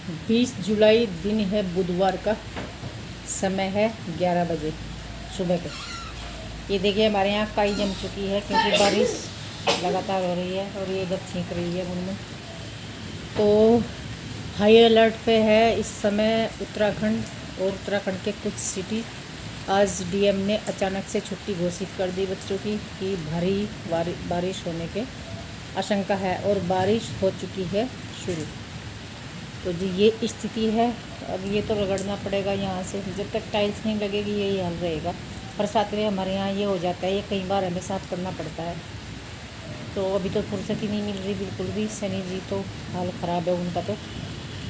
20 जुलाई दिन है, बुधवार का। समय है 11 बजे सुबह के। ये देखिए हमारे यहाँ काई जम चुकी है क्योंकि बारिश लगातार हो रही है और ये इधर छींक रही है बुनबुन। तो हाई अलर्ट पे है इस समय उत्तराखंड और उत्तराखंड के कुछ सिटी। आज डीएम ने अचानक से छुट्टी घोषित कर दी बच्चों की कि भारी बारिश होने के आशंका है और बारिश हो चुकी है शुरू। तो जी ये स्थिति है। अब ये तो रगड़ना पड़ेगा यहाँ से, जब तक टाइल्स नहीं लगेगी यही हाल रहेगा। बरसात में हमारे यहाँ ये हो जाता है, ये कई बार हमें साफ़ करना पड़ता है। तो अभी तो फुर्सत ही नहीं मिल रही बिल्कुल भी। सनी जी तो हाल ख़राब है उनका, तो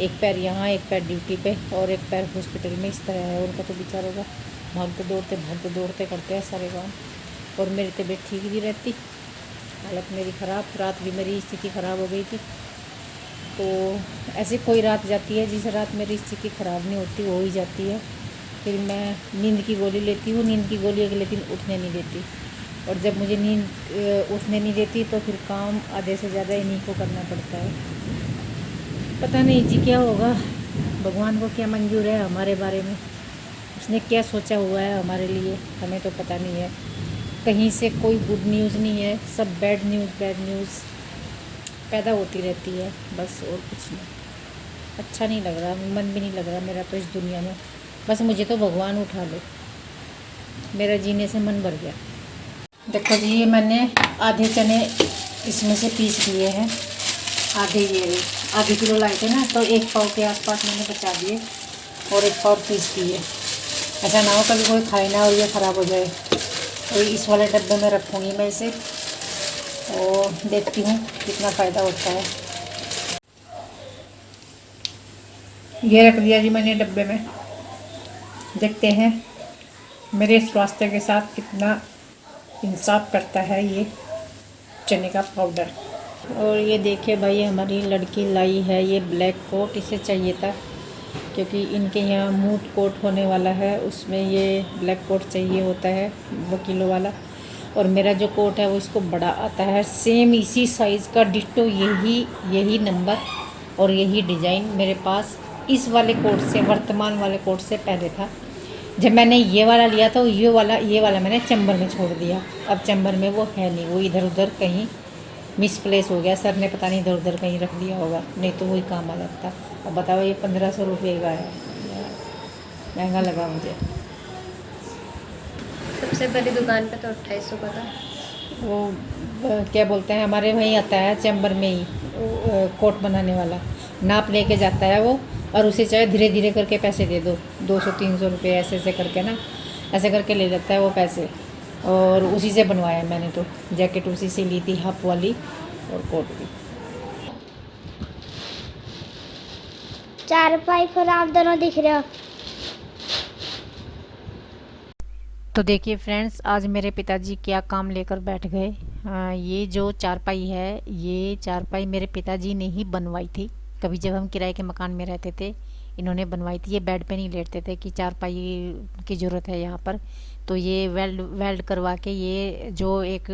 एक पैर यहाँ एक पैर ड्यूटी पे और एक पैर हॉस्पिटल में, इस तरह है उनका तो बेचारों का। भागते दौड़ते करते हैं सारे काम। और मेरी तबीयत ठीक भी रहती, हालत मेरी ख़राब। रात भी मेरी स्थिति ख़राब हो गई थी। तो ऐसे कोई रात जाती है जिस रात मेरी स्थिति ख़राब नहीं होती, वो ही जाती है। फिर मैं नींद की गोली लेती हूँ। नींद की गोली अगले दिन उठने नहीं देती, और जब मुझे नींद उठने नहीं देती तो फिर काम आधे से ज़्यादा इन्हीं को करना पड़ता है। पता नहीं जी क्या होगा, भगवान को क्या मंजूर है हमारे बारे में, उसने क्या सोचा हुआ है हमारे लिए, हमें तो पता नहीं है। कहीं से कोई गुड न्यूज़ नहीं है, सब बैड न्यूज़ पैदा होती रहती है बस, और कुछ नहीं। अच्छा नहीं लग रहा, मन भी नहीं लग रहा मेरा तो इस दुनिया में। बस मुझे तो भगवान उठा लो, मेरा जीने से मन भर गया। देखो जी, ये मैंने आधे चने इसमें से पीस लिए हैं। आधे किलो लाए थे ना, तो 1 पाव के आसपास मैंने बचा दिए और 1 पाव पीस दिए। ऐसा ना हो कभी कोई खाए ना और ये ख़राब हो जाए। और इस वाले डब्बे में रखूँगी मैं इसे, और देखती हूँ कितना फ़ायदा होता है। ये रख दिया जी मैंने डब्बे में। देखते हैं मेरे स्वास्थ्य के साथ कितना इंसाफ करता है ये चने का पाउडर। और ये देखिए भाई, हमारी लड़की लाई है ये ब्लैक कोट। इसे चाहिए था क्योंकि इनके यहाँ मूट कोट होने वाला है, उसमें ये ब्लैक कोट चाहिए होता है वकीलों वाला। और मेरा जो कोट है वो इसको बड़ा आता है, सेम इसी साइज़ का डिट्टो, यही नंबर और यही डिज़ाइन मेरे पास इस वाले कोट से, वर्तमान वाले कोट से पहले था। जब मैंने ये वाला लिया तो ये वाला मैंने चैम्बर में छोड़ दिया। अब चैम्बर में वो है नहीं, वो इधर उधर कहीं मिसप्लेस हो गया। सर ने पता नहीं इधर उधर कहीं रख दिया होगा, नहीं तो वही काम आ जाता। अब बताओ, ये 1500 रुपये का है, महंगा लगा मुझे। सबसे बड़ी दुकान पे तो 2800 का था। वो क्या बोलते हैं, हमारे वहीं आता है चैम्बर में ही कोट बनाने वाला, नाप लेके जाता है वो, और उसे चाहे धीरे धीरे करके पैसे दे दो, 200-300 रुपये ऐसे करके ना, ऐसे करके ले लेता है वो पैसे। और उसी से बनवाया मैंने, तो जैकेट उसी से ली थी, हाफ वाली, और कोट भी। चारपाई पर आप दोनों दिख रहे हो। तो देखिए फ्रेंड्स, आज मेरे पिताजी क्या काम लेकर बैठ गए। ये जो चारपाई है, ये चारपाई मेरे पिताजी ने ही बनवाई थी। कभी जब हम किराए के मकान में रहते थे, इन्होंने बनवाई थी। ये बेड पे नहीं लेटते थे कि चारपाई की ज़रूरत है यहाँ पर, तो ये वेल्ड करवा के, ये जो एक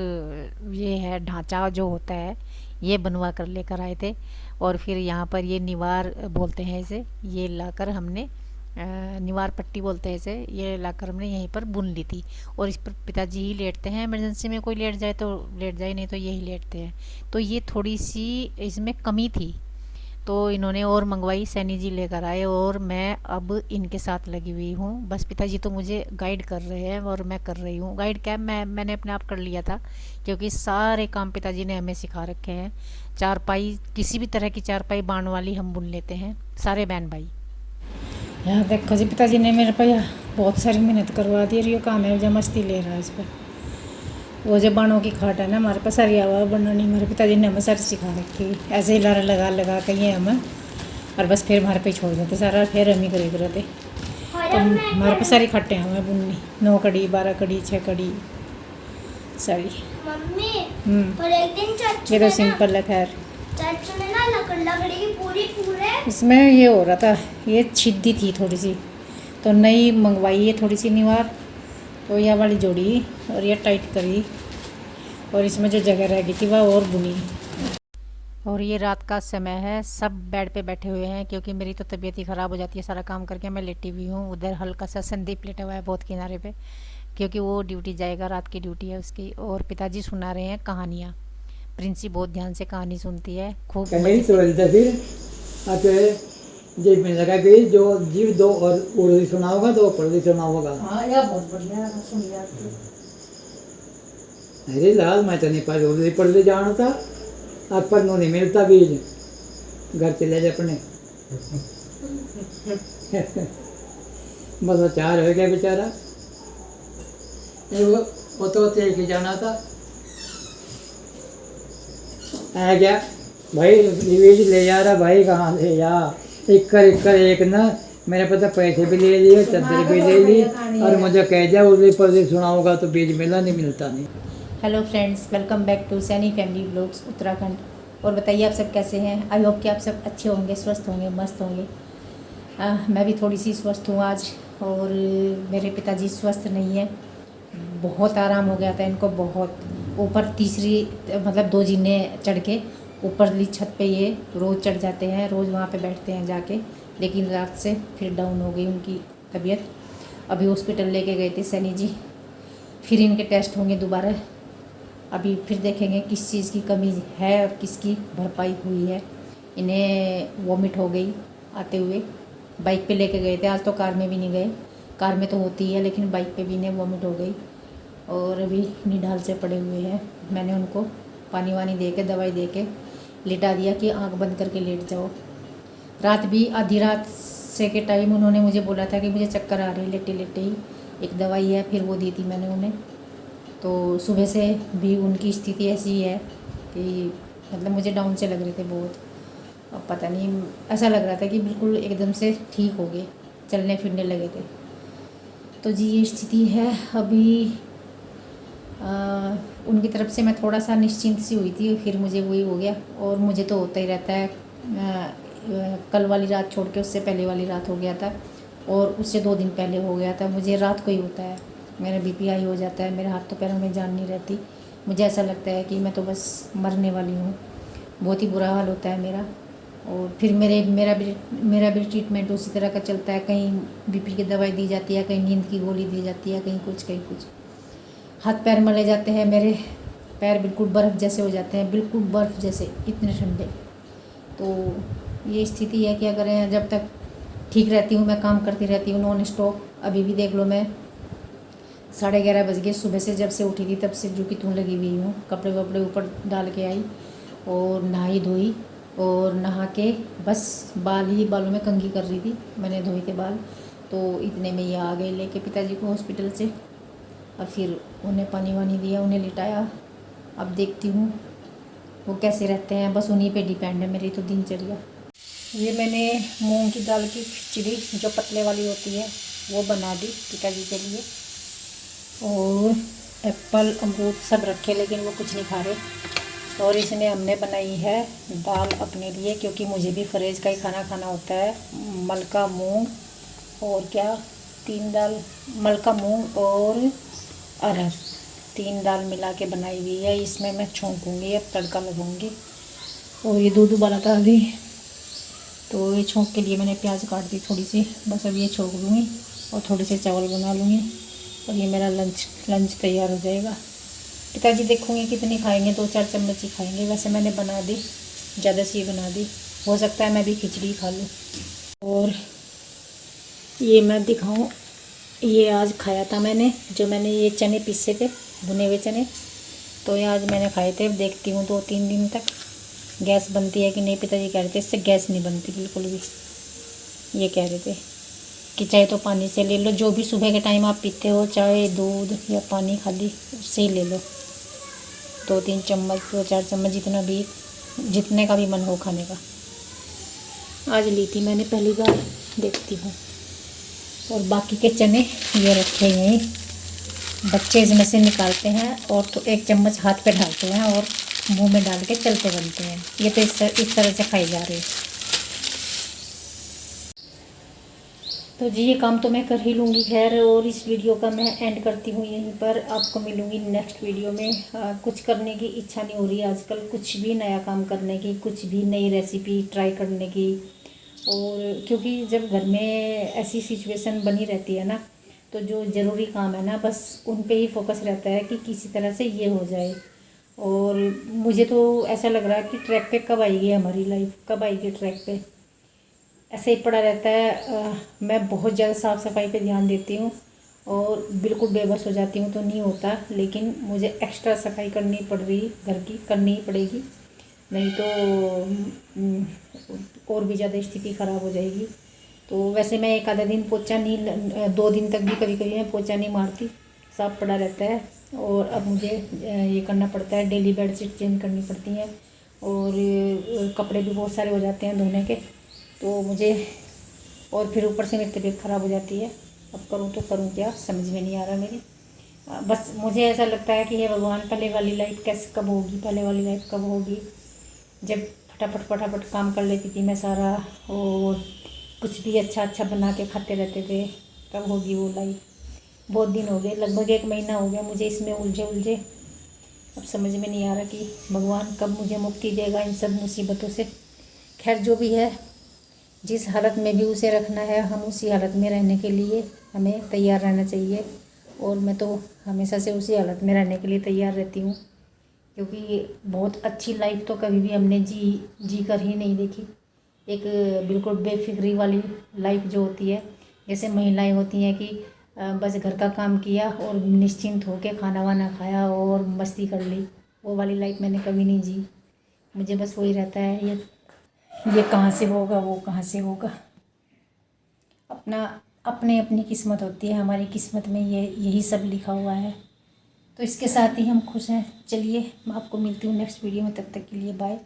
ये है ढांचा जो होता है, ये बनवा कर लेकर आए थे। और फिर यहाँ पर ये निवार बोलते हैं इसे, ये लाकर हमने निवार पट्टी बोलते हैं इसे, ये लाकर हमने यहीं पर बुन ली थी। और इस पर पिताजी ही लेटते हैं, इमरजेंसी में कोई लेट जाए तो लेट जाए, नहीं तो यही लेटते हैं। तो ये थोड़ी सी इसमें कमी थी, तो इन्होंने और मंगवाई, सैनी जी लेकर आए, और मैं अब इनके साथ लगी हुई हूँ। बस पिताजी तो मुझे गाइड कर रहे हैं और मैं कर रही हूँ। गाइड क्या, मैंने अपने आप कर लिया था, क्योंकि सारे काम पिताजी ने हमें सिखा रखे हैं। चारपाई, किसी भी तरह की चारपाई बाण वाली हम बुन लेते हैं, सारे बहन भाई। यहाँ देखो जी, पिताजी ने मेरे पे बहुत सारी मेहनत करवा दी, और ये काम है जो मस्ती ले रहा है इस पर। वो जो बाणों की खाट है ना हमारे पास, सारी आवा बनानी मेरे पिताजी ने हमें सारी सिखा रखी। ऐसे ही लारा लगा के ये हमें, और बस फिर हमारे पे छोड़ देते सारा, फिर हम ही खरीद रहे थे। तो हमारे पास सारी खट्टे हैं हमें बुननी, 9 कड़ी, 12 कड़ी, 6 कड़ी सारी। मम्मी, और एक दिन ये तो सिंपल है। खैर चाचू ने ना लकड़ी की पूरे इसमें ये हो रहा था, ये छिद्दी थी थोड़ी सी, तो नई मंगवाई है थोड़ी सी निवार, तो यह वाली जोड़ी और ये टाइट करी, और इसमें जो जगह रह गई थी वह और बुनी। और ये रात का समय है, सब बेड पे बैठे हुए हैं क्योंकि मेरी तो तबीयत ही ख़राब हो जाती है सारा काम करके। मैं लेटी हुई हूँ, उधर हल्का सा संदीप लेटा हुआ है बहुत किनारे पे क्योंकि वो ड्यूटी जाएगा, रात की ड्यूटी है उसकी। और पिताजी सुना रहे हैं कहानियाँ। प्रिंसी बहुत ध्यान से कहानी सुनती है, खूब कहीं तो बोलता फिर जी मैंने लगा कि जो जीव दो और उर्दू सुना होगा तो पढ़ी सुना होगा। हाँ यार बहुत बढ़िया सुन लिया। अरे लाल मैं तो नहीं पढ़ उर्दू पढ़ ले जाना था, अब पढ़ने नहीं मिलता बीज, घर चले जाए अपने। बस वो 4 हो गया बेचारा, वो तो ही जाना था। आ गया भाई बीज ले जा रहा, भाई कहाँ ले जा, एक ना मेरे पता पैसे भी ले लिए, चादर भी ले ली, और मुझे कह दिया उर्दू पर सुना होगा तो बीज मिला नहीं, मिलता नहीं। Hello friends, welcome back to Saini family vlogs Uttarakhand. और बताइए आप सब कैसे हैं। आई होप कि आप सब अच्छे होंगे, स्वस्थ होंगे, मस्त होंगे। मैं भी थोड़ी सी स्वस्थ हूँ आज, और मेरे पिताजी स्वस्थ नहीं है, बहुत आराम हो गया था इनको, बहुत ऊपर तीसरी मतलब 2 जीने चढ़ के ऊपरली छत पे ये रोज़ चढ़ जाते हैं, रोज़ वहाँ पे बैठते हैं जाके, लेकिन रात से फिर डाउन हो गई उनकी तबीयत। अभी हॉस्पिटल लेके गए थे सैनी जी, फिर इनके टेस्ट होंगे दोबारा, अभी फिर देखेंगे किस चीज़ की कमी है और किसकी भरपाई हुई है। इन्हें वॉमिट हो गई आते हुए, बाइक पे लेके गए थे आज, तो कार में भी नहीं गए, कार में तो होती है लेकिन बाइक पे भी इन्हें वॉमिट हो गई, और अभी निढाल से पड़े हुए हैं। मैंने उनको पानी वानी दे के दवाई दे के लिटा दिया कि आंख बंद करके लेट जाओ। रात भी आधी रात से के टाइम उन्होंने मुझे बोला था कि मुझे चक्कर आ रहे हैं लेटे लेटे ही, एक दवाई है फिर वो दी थी मैंने उन्हें। तो सुबह से भी उनकी स्थिति ऐसी ही है कि मतलब मुझे डाउन से लग रहे थे बहुत। अब पता नहीं, ऐसा लग रहा था कि बिल्कुल एकदम से ठीक हो गए, चलने फिरने लगे थे। तो जी ये स्थिति है अभी। उनकी तरफ से मैं थोड़ा सा निश्चिंत सी हुई थी, फिर मुझे वही हो गया, और मुझे तो होता ही रहता है। कल वाली रात छोड़ के उससे पहले वाली रात हो गया था, और उससे 2 दिन पहले हो गया था। मुझे रात को ही होता है, मेरा बीपी हाई हो जाता है, मेरे हाथ तो पैरों में जान नहीं रहती, मुझे ऐसा लगता है कि मैं तो बस मरने वाली हूँ, बहुत ही बुरा हाल होता है मेरा। और फिर मेरा भी ट्रीटमेंट उसी तरह का चलता है, कहीं बीपी की दवाई दी जाती है, कहीं नींद की गोली दी जाती है, कहीं कुछ। हाथ पैर मले जाते हैं, मेरे पैर बिल्कुल बर्फ़ जैसे हो जाते हैं, बिल्कुल बर्फ़ जैसे, इतने ठंडे। तो ये स्थिति है, क्या करें, जब तक ठीक रहती हूँ मैं काम करती रहती हूँ नॉन स्टॉप। अभी भी देख लो, मैं 11:30 बज गए, सुबह से जब से उठी थी तब से जो कि तुम लगी हुई हूँ, कपड़े वपड़े ऊपर डाल के आई और नहाई धोई, और नहा के बस बालों में कंघी कर रही थी, मैंने धोए थे बाल। तो इतने में ये आ गए लेके पिताजी को हॉस्पिटल से, और फिर उन्हें पानी वानी दिया, उन्हें लिटाया। अब देखती हूँ वो कैसे रहते हैं, बस उन्हीं पे डिपेंड है मेरी तो दिनचर्या। ये मैंने मूंग की दाल की खिचड़ी जो पतले वाली होती है वो बना दी पिताजी के लिए, और एप्पल अमरूद सब रखे, लेकिन वो कुछ नहीं खा रहे। और इसमें हमने बनाई है दाल अपने लिए, क्योंकि मुझे भी फ्रेज का ही खाना खाना होता है। मलका मूंग और क्या 3 दाल, मलका मूंग और अरहर 3 दाल मिला के बनाई हुई है। इसमें मैं छोंकूँगी, अब तड़का लगाऊंगी। और ये दूध उबाला था अभी, तो ये छोंक के लिए मैंने प्याज काट दी थोड़ी सी, बस अब ये छोंक लूँगी और थोड़े से चावल बना लूँगी, और ये मेरा लंच तैयार हो जाएगा। पिताजी देखूँगी कितनी खाएंगे, 2-4 चम्मच ही खाएंगे। वैसे मैंने बना दी, ज़्यादा सी बना दी, हो सकता है मैं भी खिचड़ी खा लूँ। और ये मैं दिखाऊँ, ये आज खाया था मैंने, जो मैंने ये चने पीसे थे, भुने हुए चने, तो ये आज मैंने खाए थे। देखती हूँ 2-3 दिन तक गैस बनती है कि नहीं। पिताजी कह रहे थे इससे गैस नहीं बनती बिल्कुल भी, ये कह रहे थे कि चाहे तो पानी से ले लो, जो भी सुबह के टाइम आप पीते हो, चाहे दूध या पानी, खाली उससे ही ले लो, 2-3 चम्मच, 2-4 चम्मच, जितने का भी मन हो खाने का। आज ली थी मैंने पहली बार, देखती हूँ। और बाकी के चने ये रखे हैं, बच्चे इसमें से निकालते हैं और तो 1 चम्मच हाथ पे डालते हैं और मुंह में डाल के चलते बनते हैं। ये तो इस तरह से खाई जा रही है। तो जी ये काम तो मैं कर ही लूँगी खैर, और इस वीडियो का मैं एंड करती हूँ यहीं पर। आपको मिलूँगी नेक्स्ट वीडियो में। कुछ करने की इच्छा नहीं हो रही आजकल, कुछ भी नया काम करने की, कुछ भी नई रेसिपी ट्राई करने की। और क्योंकि जब घर में ऐसी सिचुएशन बनी रहती है ना, तो जो ज़रूरी काम है ना, बस उन पे ही फोकस रहता है कि किसी तरह से ये हो जाए। और मुझे तो ऐसा लग रहा है कि ट्रैक पे कब आएगी हमारी लाइफ, कब आएगी ट्रैक पे, ऐसे ही पड़ा रहता है। मैं बहुत ज़्यादा साफ़ सफाई पे ध्यान देती हूँ और बिल्कुल बेबस हो जाती हूँ तो नहीं होता, लेकिन मुझे एक्स्ट्रा सफाई करनी पड़ रही, घर की करनी ही पड़ेगी, नहीं तो और भी ज़्यादा स्थिति ख़राब हो जाएगी। तो वैसे मैं एक आधा दिन पोछा नहीं, 2 दिन तक भी कभी कभी मैं पोछा नहीं मारती, साफ पड़ा रहता है। और अब मुझे ये करना पड़ता है, डेली बेडशीट चेंज करनी पड़ती हैं, और कपड़े भी बहुत सारे हो जाते हैं धोने के, तो मुझे, और फिर ऊपर से मेरी तबीयत ख़राब हो जाती है। अब करूँ तो करूँ क्या, समझ में नहीं आ रहा मेरी। बस मुझे ऐसा लगता है कि हे भगवान, पहले वाली लाइफ कैसे कब होगी, पहले वाली लाइफ कब होगी, जब फटाफट फटाफट काम कर लेती थी मैं सारा, और कुछ भी अच्छा अच्छा बना के खाते रहते थे, कब होगी वो लाइफ। बहुत दिन हो गए, लगभग 1 महीना हो गया मुझे इसमें उलझे। अब समझ में नहीं आ रहा कि भगवान कब मुझे मुक्ति देगा इन सब मुसीबतों से। खैर जो भी है, जिस हालत में भी उसे रखना है, हम उसी हालत में रहने के लिए हमें तैयार रहना चाहिए। और मैं तो हमेशा से उसी हालत में रहने के लिए तैयार रहती हूँ, क्योंकि बहुत अच्छी लाइफ तो कभी भी हमने जी कर ही नहीं देखी। एक बिल्कुल बेफिक्री वाली लाइफ जो होती है, जैसे महिलाएं होती हैं कि बस घर का काम किया और निश्चिंत होकर खाना वाना खाया और मस्ती कर ली, वो वाली लाइफ मैंने कभी नहीं जी। मुझे बस वही रहता है, ये कहाँ से होगा, वो कहाँ से होगा। अपना अपने अपनी किस्मत होती है, हमारी किस्मत में यही सब लिखा हुआ है। तो इसके साथ ही हम खुश हैं। चलिए मैं आपको मिलती हूँ नेक्स्ट वीडियो में, तब तक के लिए बाय।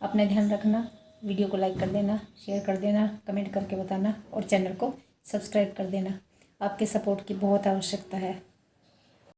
अपना ध्यान रखना, वीडियो को लाइक कर देना, शेयर कर देना, कमेंट करके बताना, और चैनल को सब्सक्राइब कर देना। आपके सपोर्ट की बहुत आवश्यकता है।